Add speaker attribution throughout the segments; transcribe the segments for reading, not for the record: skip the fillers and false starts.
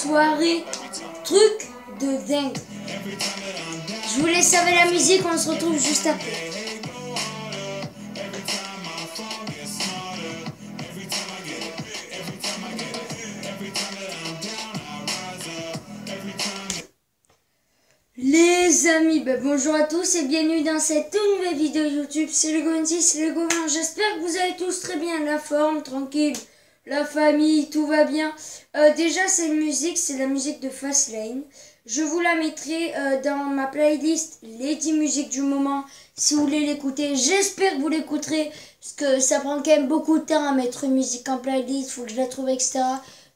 Speaker 1: soirée, truc de dingue. Je vous laisse avec la musique, on se retrouve juste après. Les amis, bonjour à tous et bienvenue dans cette toute nouvelle vidéo YouTube. C'est le Gonzi, c'est le Gauvin. J'espère que vous allez tous très bien, la forme, tranquille, la famille, tout va bien. Déjà, c'est une musique, c'est la musique de Fastlane. Je vous la mettrai dans ma playlist les 10 musiques du moment si vous voulez l'écouter. J'espère que vous l'écouterez parce que ça prend quand même beaucoup de temps à mettre une musique en playlist, il faut que je la trouve, etc.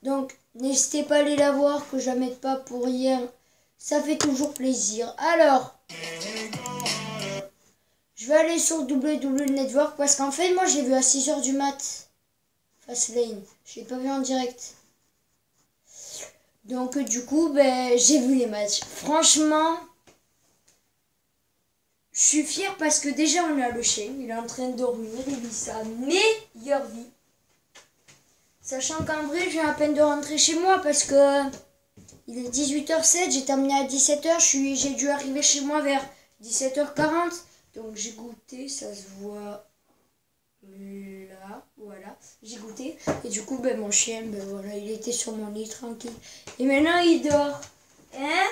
Speaker 1: Donc, n'hésitez pas à aller la voir, que je la mette pas pour rien. Ça fait toujours plaisir. Alors, je vais aller sur WWE Network parce qu'en fait, moi, j'ai vu à 6 h du mat. Fastlane. Je l'ai pas vu en direct. Donc, du coup, j'ai vu les matchs. Franchement, je suis fière parce que déjà, on a le chien. Il est en train de dormir. Il vit sa meilleure vie. Sachant qu'en vrai, je viens à peine de rentrer chez moi parce que il est 18h07, j'ai terminé à 17h, j'ai dû arriver chez moi vers 17h40. Donc j'ai goûté, ça se voit là, voilà, j'ai goûté. Et du coup, mon chien, voilà, il était sur mon lit tranquille. Et maintenant, il dort. Hein?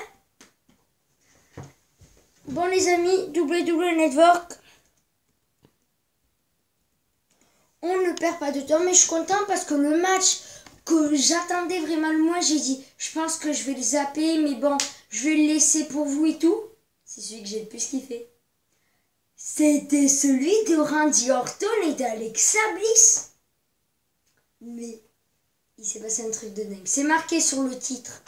Speaker 1: Bon les amis, WWE Network, on ne perd pas de temps, mais je suis content parce que le match que j'attendais vraiment le moins, j'ai dit, je pense que je vais le zapper, mais bon, je vais le laisser pour vous et tout. C'est celui que j'ai le plus kiffé. C'était celui de Randy Orton et d'Alexa Bliss. Mais il s'est passé un truc de dingue. C'est marqué sur le titre.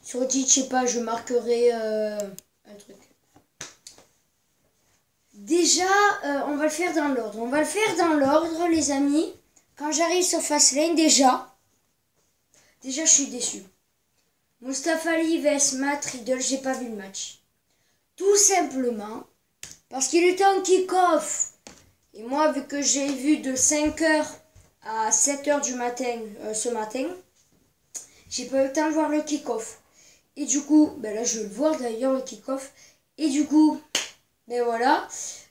Speaker 1: Sur le titre, je sais pas, je marquerai un truc. Déjà, on va le faire dans l'ordre. On va le faire dans l'ordre, les amis. Quand j'arrive sur Fastlane, déjà, je suis déçu. Mustafa Ali vs Matt Riddle, j'ai pas vu le match. Tout simplement parce qu'il était en kick-off. Et moi, vu que j'ai vu de 5 h à 7 h du matin, ce matin, j'ai pas eu le temps de voir le kick-off. Et du coup, là je vais le voir d'ailleurs, le kick-off. Et du coup, voilà.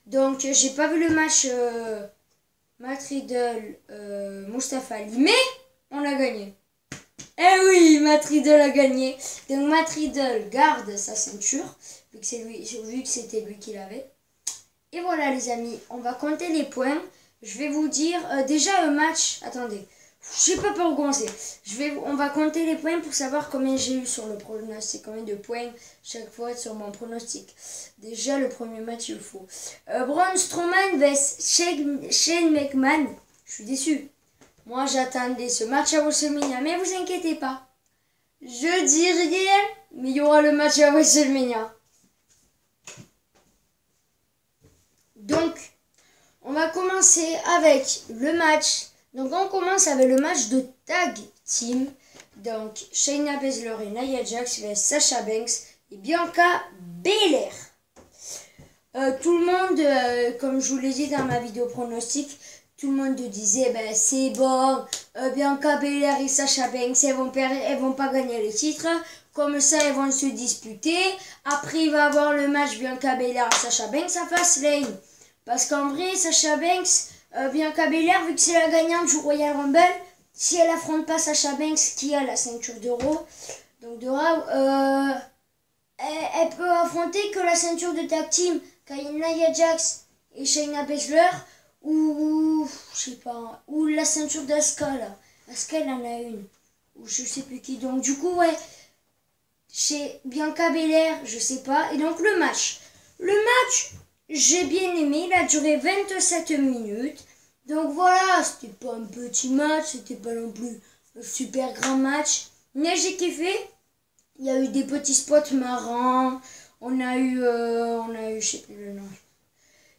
Speaker 1: Donc, j'ai pas vu le match Matt Riddle, Mustafa Ali. Mais, on a gagné. Eh oui, Matt Riddle a gagné. Donc Matt Riddle garde sa ceinture, vu que c'était lui qui l'avait. Et voilà les amis, on va compter les points. Je vais vous dire déjà un match. Attendez, je sais pas par où commencer. On va compter les points pour savoir combien j'ai eu sur le pronostic, combien de points chaque fois sur mon pronostic. Déjà le premier match il faut. Braun Strowman vs Shane McMahon. Je suis déçu. Moi, j'attendais ce match à WrestleMania, mais vous inquiétez pas. Je dis rien, mais il y aura le match à WrestleMania. Donc, on va commencer avec le match. Donc, on commence avec le match de tag team. Donc, Shayna Baszler et Nia Jax vs Sasha Banks et Bianca Belair. Tout le monde, comme je vous l'ai dit dans ma vidéo pronostic, tout le monde disait, c'est bon, Bianca Belair et Sasha Banks, elles vont pas gagner le titre. Comme ça, elles vont se disputer. Après, il va y avoir le match Bianca Belair et Sasha Banks à Fastlane. Parce qu'en vrai, Sasha Banks, Bianca Belair, vu que c'est la gagnante du Royal Rumble, si elle affronte pas Sasha Banks, qui a la ceinture d'Euro, donc de Raw, elle peut affronter que la ceinture de tag team, quand il y a Nia Jax et Shayna Baszler, ou je sais pas, ou la ceinture d'Asuka là. Asuka elle en a une, ou je sais plus qui. Donc du coup chez Bianca Belair, je sais pas. Et donc le match, j'ai bien aimé, il a duré 27 minutes. Donc voilà, c'était pas un petit match, c'était pas non plus un super grand match, mais j'ai kiffé. Il y a eu des petits spots marrants, on a eu, je sais plus le nom.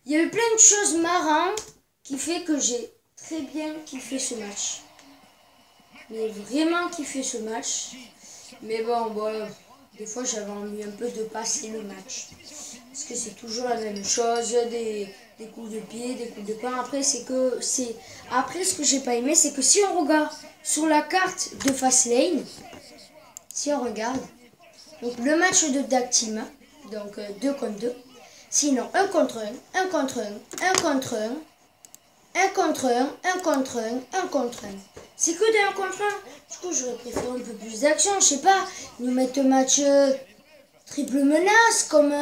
Speaker 1: Il y a eu plein de choses marrantes qui fait que j'ai très bien kiffé ce match. Mais vraiment kiffé ce match. Mais bon, des fois j'avais envie un peu de passer le match. Parce que c'est toujours la même chose, des coups de pied, des coups de poing. Après, ce que j'ai pas aimé, c'est que si on regarde sur la carte de Fastlane, si on regarde, donc le match de tag team, donc 2 contre 2. Sinon, 1 contre 1, 1 contre 1, 1 contre 1, 1 contre 1, 1 contre 1, 1 contre 1. C'est que des 1 contre 1. Du coup, j'aurais préféré un peu plus d'action. Je sais pas, nous mettre un match triple menace comme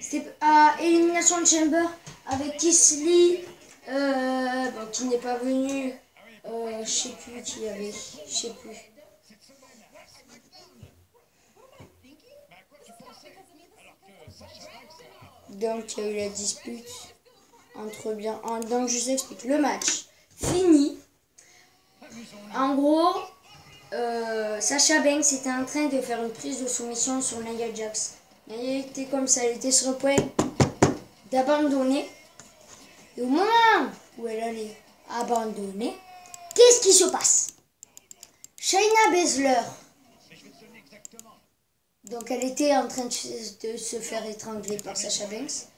Speaker 1: c'était à Elimination Chamber avec Kisly, bon, qui n'est pas venu. Je sais plus qui y avait, je sais plus. Donc il y a eu la dispute entre bien. Donc je vous explique le match fini. En gros, Sasha Banks était en train de faire une prise de soumission sur Nia Jax. Elle était comme ça, elle était sur le point d'abandonner. Et au moment où elle allait abandonner, qu'est-ce qui se passe? Shayna Baszler. Donc elle était en train de se faire étrangler par Sasha Banks.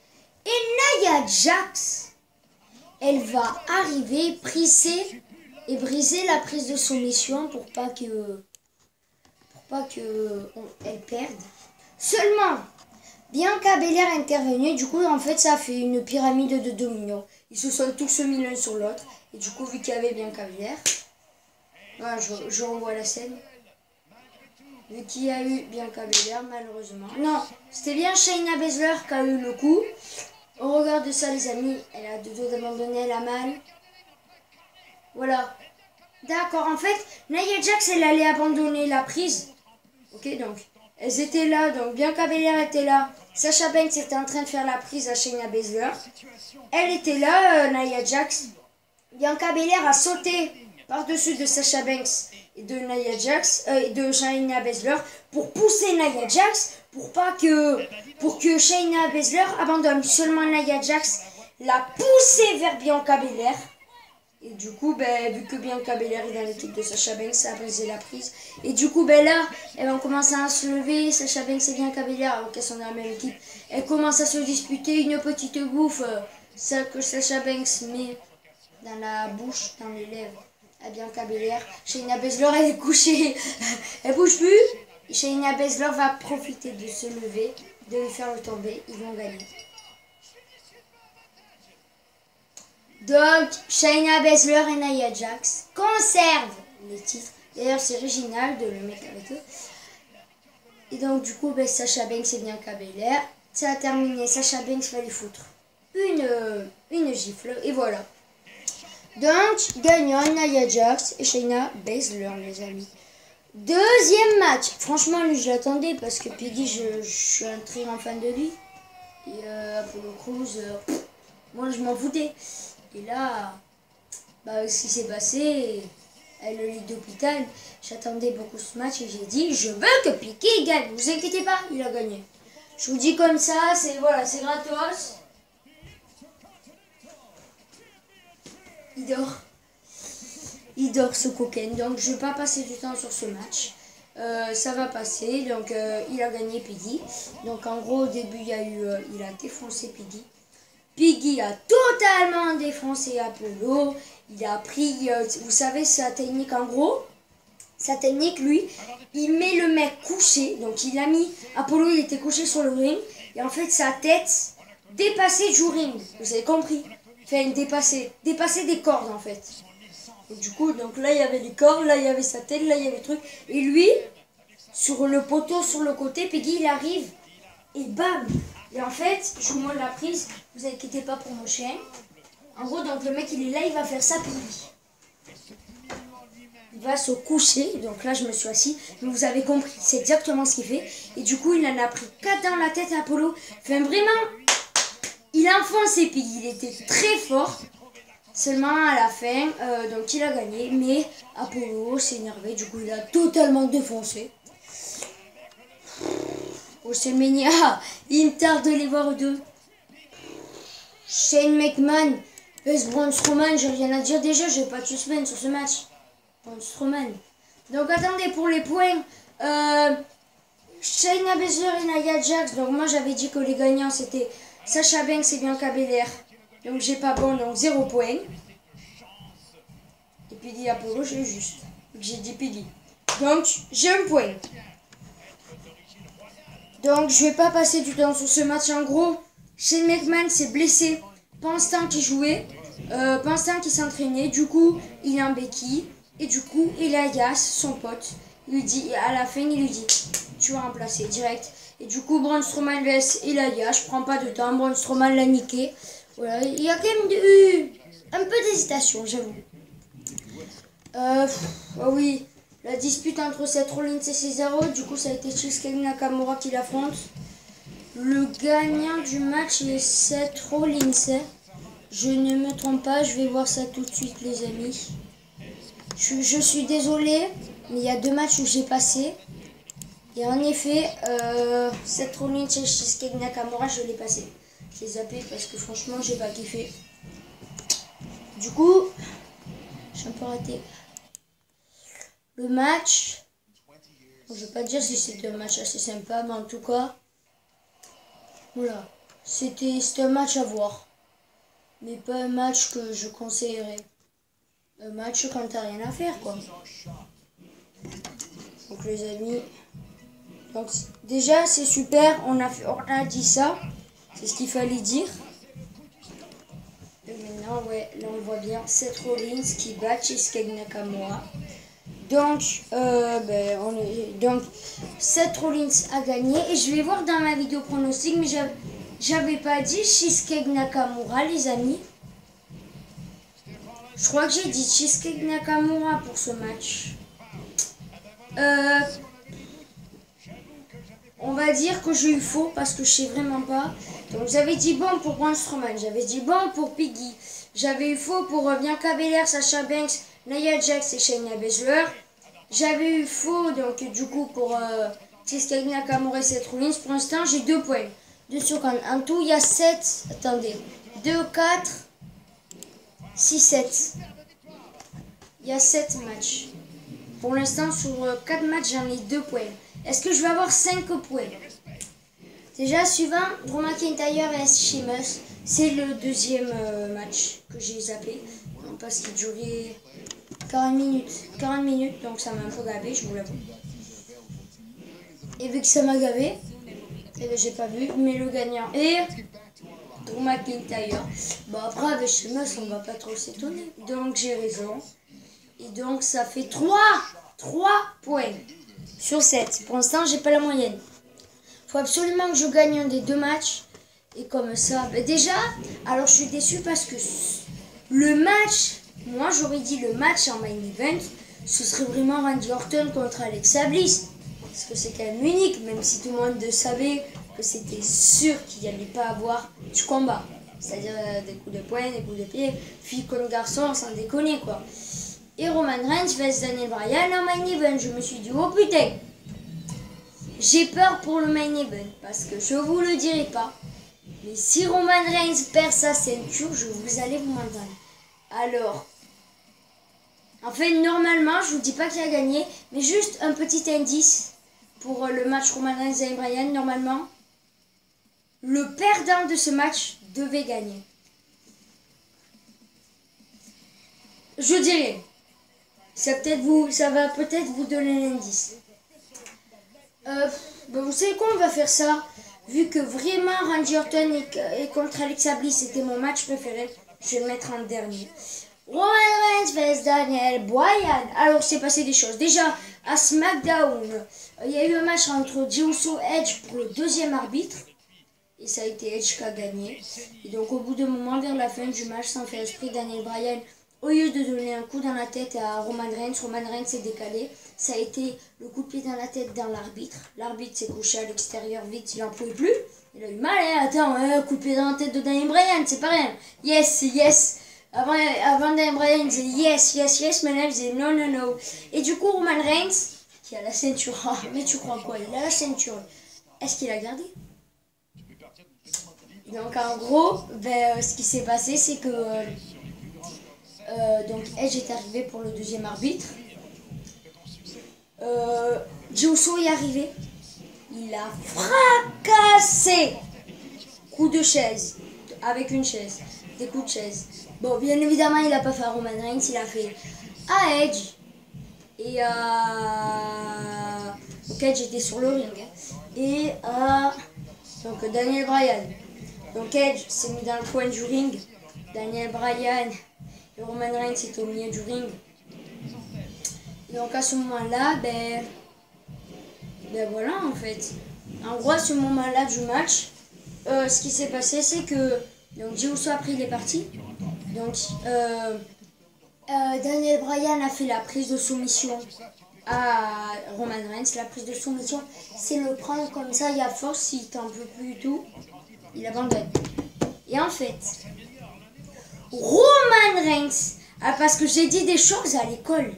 Speaker 1: Et Nia Jax, elle va arriver, et briser la prise de soumission pour pas que elle perde. Seulement, Bianca Belair est intervenue. Du coup, en fait, ça a fait une pyramide de dominos. Ils se sont tous mis l'un sur l'autre. Et du coup, vu qu'il y avait Bianca Belair, voilà, je revois la scène. Vu qu'il y a eu Bianca Belair, malheureusement. Non, c'était bien Shayna Baszler qui a eu le coup. Au regard de ça, les amis, elle a deux doigts d'abandonner, elle a mal. Voilà. D'accord, en fait, Nia Jax, elle allait abandonner la prise. Ok, donc, elles étaient là, donc Bianca Belair était là. Sasha Banks était en train de faire la prise à Shayna Baszler. Elle était là, Nia Jax. Bianca Belair a sauté par-dessus de Sasha Banks et de Nia Jax, de Shayna Baszler, pour pousser Nia Jax, pour que Shayna Baszler abandonne. Seulement Nia Jax l'a poussée vers Bianca Belair. Et du coup, vu que Bianca Belair est dans l'équipe de Sasha Banks, ça a brisé la prise. Et du coup, là, elles vont commencer à se lever. Sasha Banks et Bianca Belair, alors qu'elles sont dans la même équipe, elles commencent à se disputer une petite bouffe. Celle que Sasha Banks met dans la bouche, dans les lèvres à Bianca Belair. Shayna Baszler, elle est couchée. Elle bouge plus. Et Shayna Baszler va profiter de se lever, de le faire tomber. Ils vont gagner. Donc, Shayna Baszler et Nia Jax conservent les titres. D'ailleurs, c'est original de le mettre avec eux. Et donc, du coup, Sasha Banks et Bianca Belair. Ça a terminé. Sasha Banks va lui foutre une gifle. Et voilà. Donc, gagnant Nia Jax et Shayna Baszler, les amis. Deuxième match. Franchement, lui, je l'attendais parce que Piggy, je suis un très grand fan de lui. Et Apollo Crews, moi, je m'en foutais. Et là, ce qui s'est passé, le lit d'hôpital, j'attendais beaucoup ce match et j'ai dit, je veux que Piggy gagne. Ne vous inquiétez pas, il a gagné. Je vous dis comme ça, c'est gratos. Il dort ce coquin. Donc je ne vais pas passer du temps sur ce match. Ça va passer. Donc il a gagné Piggy. Donc en gros au début il a défoncé Piggy. Piggy a totalement défoncé Apollo. Il a pris, vous savez sa technique en gros. Sa technique lui, il met le mec couché. Donc il a mis, Apollo il était couché sur le ring. Et en fait sa tête dépassait du ring. Vous avez compris? Enfin dépasser des cordes en fait. Et du coup, donc là il y avait les cordes, là il y avait sa tête, là il y avait le truc. Et lui, sur le poteau, sur le côté, Piggy il arrive et bam. Et en fait, je vous montre la prise, vous inquiétez pas pour mon chien. En gros, donc le mec il est là, il va faire ça, Piggy. Il va se coucher, donc là je me suis assis. Mais vous avez compris, c'est exactement ce qu'il fait. Et du coup, il en a pris 4 dans la tête à Apollo. Enfin vraiment, il a enfoncé Piggy, il était très fort. Seulement à la fin, donc il a gagné, mais Apollo s'est énervé, du coup il a totalement défoncé. WrestleMania, il me tarde de les voir deux. Shane McMahon vs Braun Strowman, j'ai rien à dire déjà, j'ai pas de suspense sur ce match. Braun Strowman. Donc attendez pour les points. Shayna Baszler et Nia Jax, donc moi j'avais dit que les gagnants c'était Sasha Banks et Bianca Belair. Donc j'ai pas bon, donc 0 point. Et puis dit Apollo, j'ai juste. J'ai dit Piggy. Donc, j'ai un point. Donc, je vais pas passer du temps sur ce match. En gros, Shane McMahon s'est blessé pendant ce temps qu'il jouait, pendant ce temps qu'il s'entraînait. Du coup, il est en béquille. Et du coup, Elias, son pote, lui dit, à la fin, il lui dit, tu vas remplacer direct. Et du coup, Braun Strowman laisse Elias. Je prends pas de temps. Braun Strowman l'a niqué. Voilà, il y a quand même eu un peu d'hésitation, j'avoue. Oh oui, la dispute entre Seth Rollins et Cesaro, du coup ça a été Shinsuke Nakamura qui l'affronte. Le gagnant du match est Seth Rollins. Je ne me trompe pas, je vais voir ça tout de suite les amis. Je suis désolé, mais il y a 2 matchs où j'ai passé. Et en effet, Seth Rollins et Shinsuke Nakamura, je l'ai passé. Je l'ai zappé parce que franchement, j'ai pas kiffé. Du coup, j'ai un peu raté le match. Je ne vais pas dire si c'était un match assez sympa, mais en tout cas, voilà. C'était un match à voir. Mais pas un match que je conseillerais. Un match quand t'as rien à faire, quoi. Donc les amis, donc déjà c'est super, on a dit ça. C'est ce qu'il fallait dire. Et maintenant, ouais, là on voit bien Seth Rollins qui bat Shinsuke Nakamura. Donc, donc, Seth Rollins a gagné. Et je vais voir dans ma vidéo pronostic, mais j'avais pas dit Shinsuke Nakamura, les amis. Je crois que j'ai dit Shinsuke Nakamura pour ce match. On va dire que j'ai eu faux parce que je sais vraiment pas. Donc j'avais dit bon pour Braun Strowman, j'avais dit bon pour Piggy. J'avais eu faux pour Bianca Belair, Sasha Banks, Nia Jax et Shayna Baszler. J'avais eu faux donc du coup pour Shinsuke Nakamura et Seth Rollins. Pour l'instant j'ai 2 points. 2 sur 40. En tout il y a 7. Attendez. 2, 4, 6, 7. Il y a 7 matchs. Pour l'instant sur 4 matchs j'en ai 2 points. Est-ce que je vais avoir 5 points? Déjà, suivant, Drew McIntyre et Sheamus, c'est le deuxième match que j'ai zappé. Parce qu'il durait 40 minutes. 40 minutes, donc ça m'a un peu gavé, je vous l'avoue. Et vu que ça m'a gavé, eh ben, j'ai pas vu, mais le gagnant est Drew McIntyre. Bon, après, avec Sheamus, on va pas trop s'étonner. Donc, j'ai raison. Et donc, ça fait 3 points. Sur 7. Pour l'instant, j'ai pas la moyenne. Il faut absolument que je gagne un des 2 matchs. Et comme ça, ben déjà, alors je suis déçu parce que le match, moi j'aurais dit le match en main event, ce serait vraiment Randy Orton contre Alexa Bliss. Parce que c'est quand même unique, même si tout le monde savait que c'était sûr qu'il n'y allait pas avoir du combat. C'est-à-dire des coups de poing, des coups de pied, fille comme garçon, sans déconner quoi. Et Roman Reigns vs Daniel Bryan en main event. Je me suis dit, oh putain, j'ai peur pour le main event parce que je vous le dirai pas. Mais si Roman Reigns perd sa ceinture, vous allez vous m'entendre. Alors, en fait, normalement, je vous dis pas qui a gagné, mais juste un petit indice pour le match Roman Reigns et Bryan. Normalement, le perdant de ce match devait gagner. Je dirais. Ça va peut-être vous donner l'indice. Ben vous savez quoi, on va faire ça. Vu que vraiment Randy Orton et contre Alexa Bliss c'était mon match préféré, je vais le mettre en dernier. Roman Reigns vs Daniel Bryan. Alors c'est passé des choses. Déjà à SmackDown, il y a eu un match entre Jey Uso et Edge pour le 2e arbitre. Et ça a été Edge qui a gagné. Et donc au bout d'un moment, vers la fin du match, sans faire esprit, Daniel Bryan, au lieu de donner un coup dans la tête à Roman Reigns s'est décalé. Ça a été le coup de pied dans la tête dans l'arbitre. L'arbitre s'est couché à l'extérieur vite, il n'en pouvait plus. Il a eu mal, hein. Attends, un coup de pied dans la tête de Daniel Bryan, c'est pas rien. Yes, yes. Avant Daniel Bryan, il disait yes, yes, yes. Maintenant, il disait non, non, non. Et du coup, Roman Reigns, qui a la ceinture, mais tu crois quoi? Il a la ceinture. Est-ce qu'il a gardé? Donc en gros, ce qui s'est passé, c'est que donc Edge est arrivé pour le 2e arbitre. Jey Uso est arrivé. Il a fracassé. Coup de chaise. Avec une chaise. Des coups de chaise. Bon, bien évidemment, il n'a pas fait à Roman Reigns. Il a fait à Edge. Et et à... Donc Edge était sur le ring. Et à... Donc Daniel Bryan. Donc Edge s'est mis dans le coin du ring. Daniel Bryan et Roman Reigns étaient au milieu du ring. Et donc à ce moment-là, ben voilà en fait. En gros à ce moment-là du match, ce qui s'est passé c'est que donc Jey Uso après il est parti. Donc Daniel Bryan a fait la prise de soumission à Roman Reigns. La prise de soumission, c'est le prendre comme ça, il y a force, s'il t'en peut plus du tout, il abandonne. Et en fait, Roman Reigns, parce que j'ai dit des choses à l'école,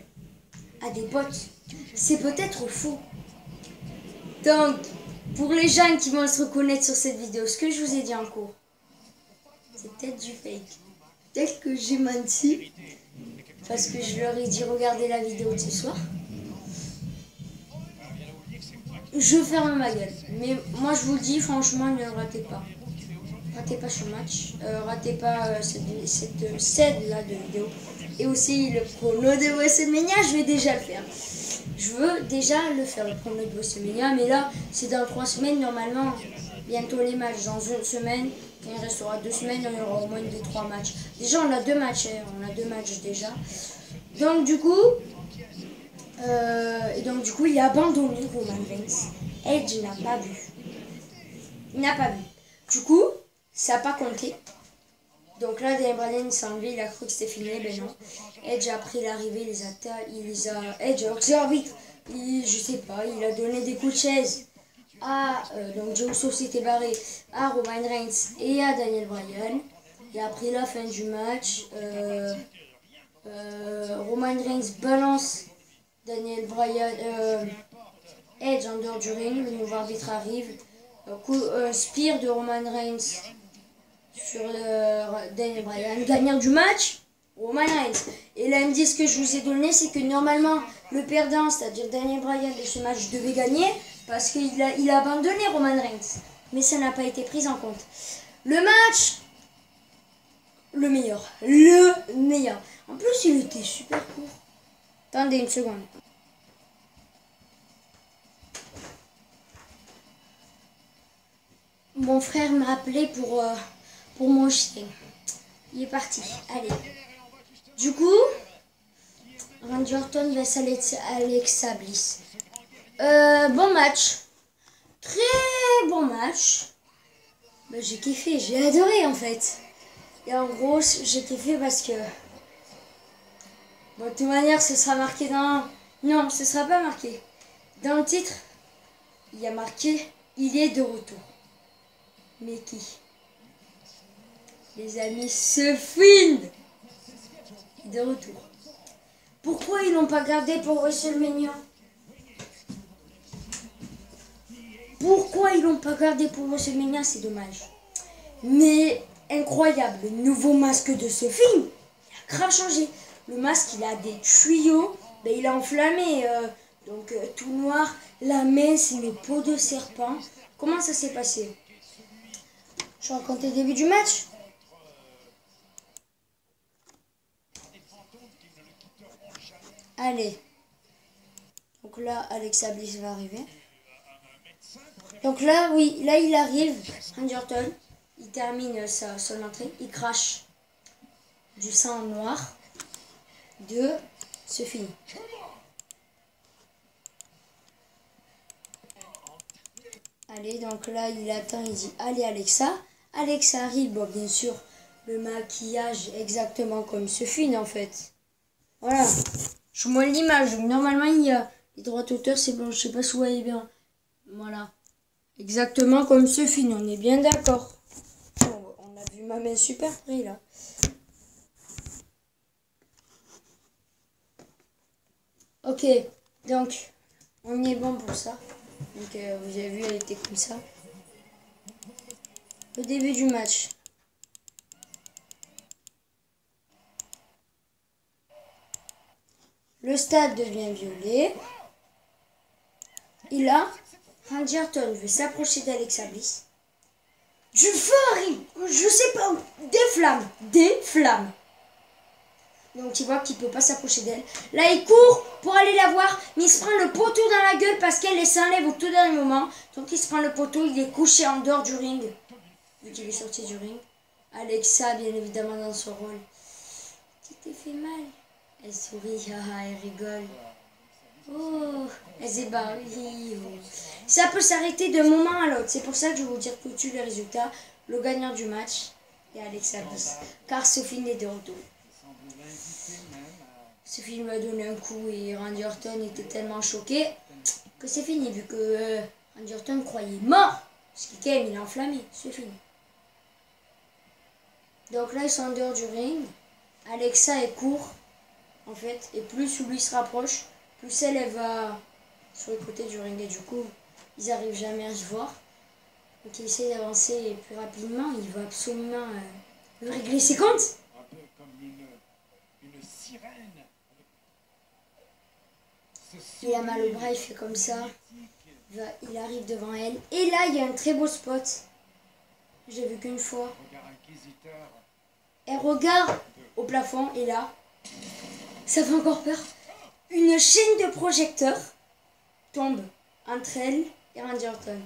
Speaker 1: à des potes, c'est peut-être faux. Donc, pour les gens qui vont se reconnaître sur cette vidéo, ce que je vous ai dit en cours, c'est peut-être du fake. Peut-être que j'ai menti, parce que je leur ai dit regardez la vidéo de ce soir. Je ferme ma gueule. Mais moi je vous le dis franchement, ne le ratez pas. Ratez pas ce match. Ratez pas cette scène là de vidéo. Et aussi le prono de WrestleMania, je vais déjà le faire. Je veux déjà le faire, le prono de WrestleMania. Mais là, c'est dans 3 semaines normalement. Bientôt les matchs. Dans une semaine, quand il restera 2 semaines, il y aura au moins 2-3 matchs. Déjà on a 2 matchs. On a 2 matchs déjà. Donc du coup... il a abandonné Roman Reigns. Edge n'a pas vu. Il n'a pas vu. Du coup, ça n'a pas compté. Donc là, Daniel Bryan s'est enlevé, il a cru que c'était fini, ben non. Edge après l'arrivée, il les a... Edge, alors que c'est l'arbitre, je sais pas, il a donné des coups de chaise à... donc Jey Uso s'était barré à Roman Reigns et à Daniel Bryan. Et après la fin du match, Roman Reigns balance Daniel Bryan, Edge en dehors du ring, le nouveau arbitre arrive. Spear de Roman Reigns sur Daniel Bryan. Gagnant du match, Roman Reigns. Et l'indice que je vous ai donné, c'est que normalement, le perdant, c'est-à-dire Daniel Bryan de ce match, devait gagner parce qu'il a abandonné Roman Reigns. Mais ça n'a pas été pris en compte. Le match, le meilleur. Le meilleur. En plus, il était super court. Attendez une seconde. Mon frère m'a appelé pour mon chien. Il est parti. Allez. Du coup, Randy Orton vs Alexa Bliss. Bon match. Très bon match. Ben, j'ai kiffé, j'ai adoré en fait. Et en gros, j'ai kiffé parce que... Bon, de toute manière, ce sera marqué dans... Non, ce sera pas marqué. Dans le titre, il y a marqué « Il est de retour ». Mais qui? Les amis, ce film de retour. Pourquoi ils l'ont pas gardé pour WrestleMania? Pourquoi ils l'ont pas gardé pour WrestleMania? C'est dommage. Mais incroyable, le nouveau masque de ce film, il a grave changé. Le masque, il a des tuyaux, ben, il a enflammé, tout noir. La main, c'est une peau de serpent. Comment ça s'est passé? Je raconte le début du match. Allez. Donc là, Alexa Bliss va arriver. Donc là, oui, là il arrive. Randy Orton, il termine son entrée. Il crache du sang noir de ce film. Allez, donc là, il attend, il dit, allez Alexa. Alexa arrive, bon, bien sûr, le maquillage exactement comme ce film en fait. Voilà. Je vous montre l'image. Normalement, il y a les droits d'auteur, c'est bon, je sais pas si vous voyez bien. Voilà. Exactement comme ce film, on est bien d'accord. Bon, on a vu ma main super près là. Ok, donc, on y est bon pour ça. Donc, vous avez vu, elle était comme ça. Au début du match. Le stade devient violet. Et là, Randy Orton veut s'approcher d'Alexa Bliss. Du feu arrive, je sais pas où. Des flammes. Des flammes. Donc il voit qu'il peut pas s'approcher d'elle. Là il court pour aller la voir, mais il se prend le poteau dans la gueule parce qu'elle s'enlève au tout dernier moment. Donc il se prend le poteau, il est couché en dehors du ring, vu qu'il est sorti du ring. Alexa bien évidemment dans son rôle. Tu t'es fait mal. Elle sourit, elle rigole. Oh, elle s'est barrée. Ça peut s'arrêter d'un moment à l'autre. C'est pour ça que je vais vous dire tout de suite les résultats. Le gagnant du match est Alexa Bliss, car Sophie n'est de retour. Sophie lui a donné un coup et Randy Orton était tellement choqué que c'est fini, vu que Randy Orton croyait mort. Parce qu'il quand même, il est enflammé. C'est fini. Donc là, ils sont en dehors du ring. Alexa est court, en fait. Et plus lui se rapproche, plus elle va sur le côté du ring. Et du coup, ils n'arrivent jamais à se voir. Donc il essaie d'avancer plus rapidement. Il va absolument lui régler ses comptes.
Speaker 2: Un peu comme une sirène.
Speaker 1: Il a mal au bras, il fait comme ça. Il arrive devant elle. Et là, il y a un très beau spot. J'ai vu qu'une fois. Elle regarde au plafond et là, ça fait encore peur. Une chaîne de projecteurs tombe entre elle et Randy Orton.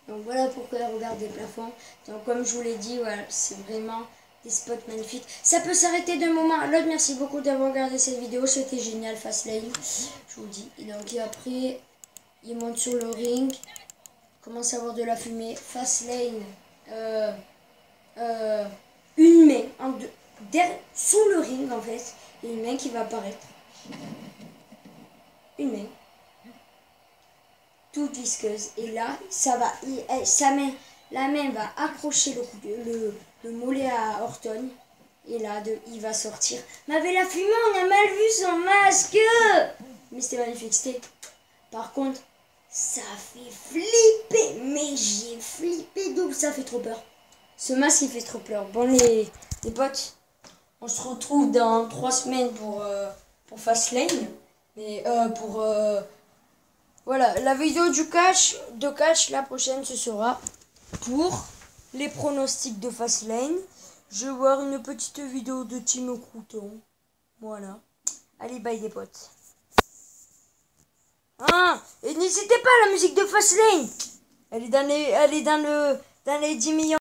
Speaker 1: Donc voilà pourquoi elle regarde des plafonds. Donc comme je vous l'ai dit, voilà, c'est vraiment des spots magnifiques. Ça peut s'arrêter d'un moment à l'autre. Merci beaucoup d'avoir regardé cette vidéo. C'était génial, Fastlane. Je vous le dis. Et donc après, il monte sur le ring. Commence à avoir de la fumée. Fastlane. Une main sous le ring en fait. Et une main qui va apparaître. Une main. Toute visqueuse. Et là, ça va. La main va accrocher le mollet à Orton. Et là, il va sortir. Mais avec la fumée, on a mal vu son masque. Mais c'était magnifique. Par contre, ça fait flipper. Mais j'ai flippé double. Ça fait trop peur. Ce masque, il fait trop peur. Bon, les potes, on se retrouve dans 3 semaines pour Fastlane. Mais voilà, la vidéo de catch, la prochaine, ce sera pour les pronostics de Fastlane. Je vais voir une petite vidéo de Team Crouton. Voilà. Allez, bye les potes. Ah, et n'hésitez pas à la musique de Fastlane. Elle est dans les 10 millions.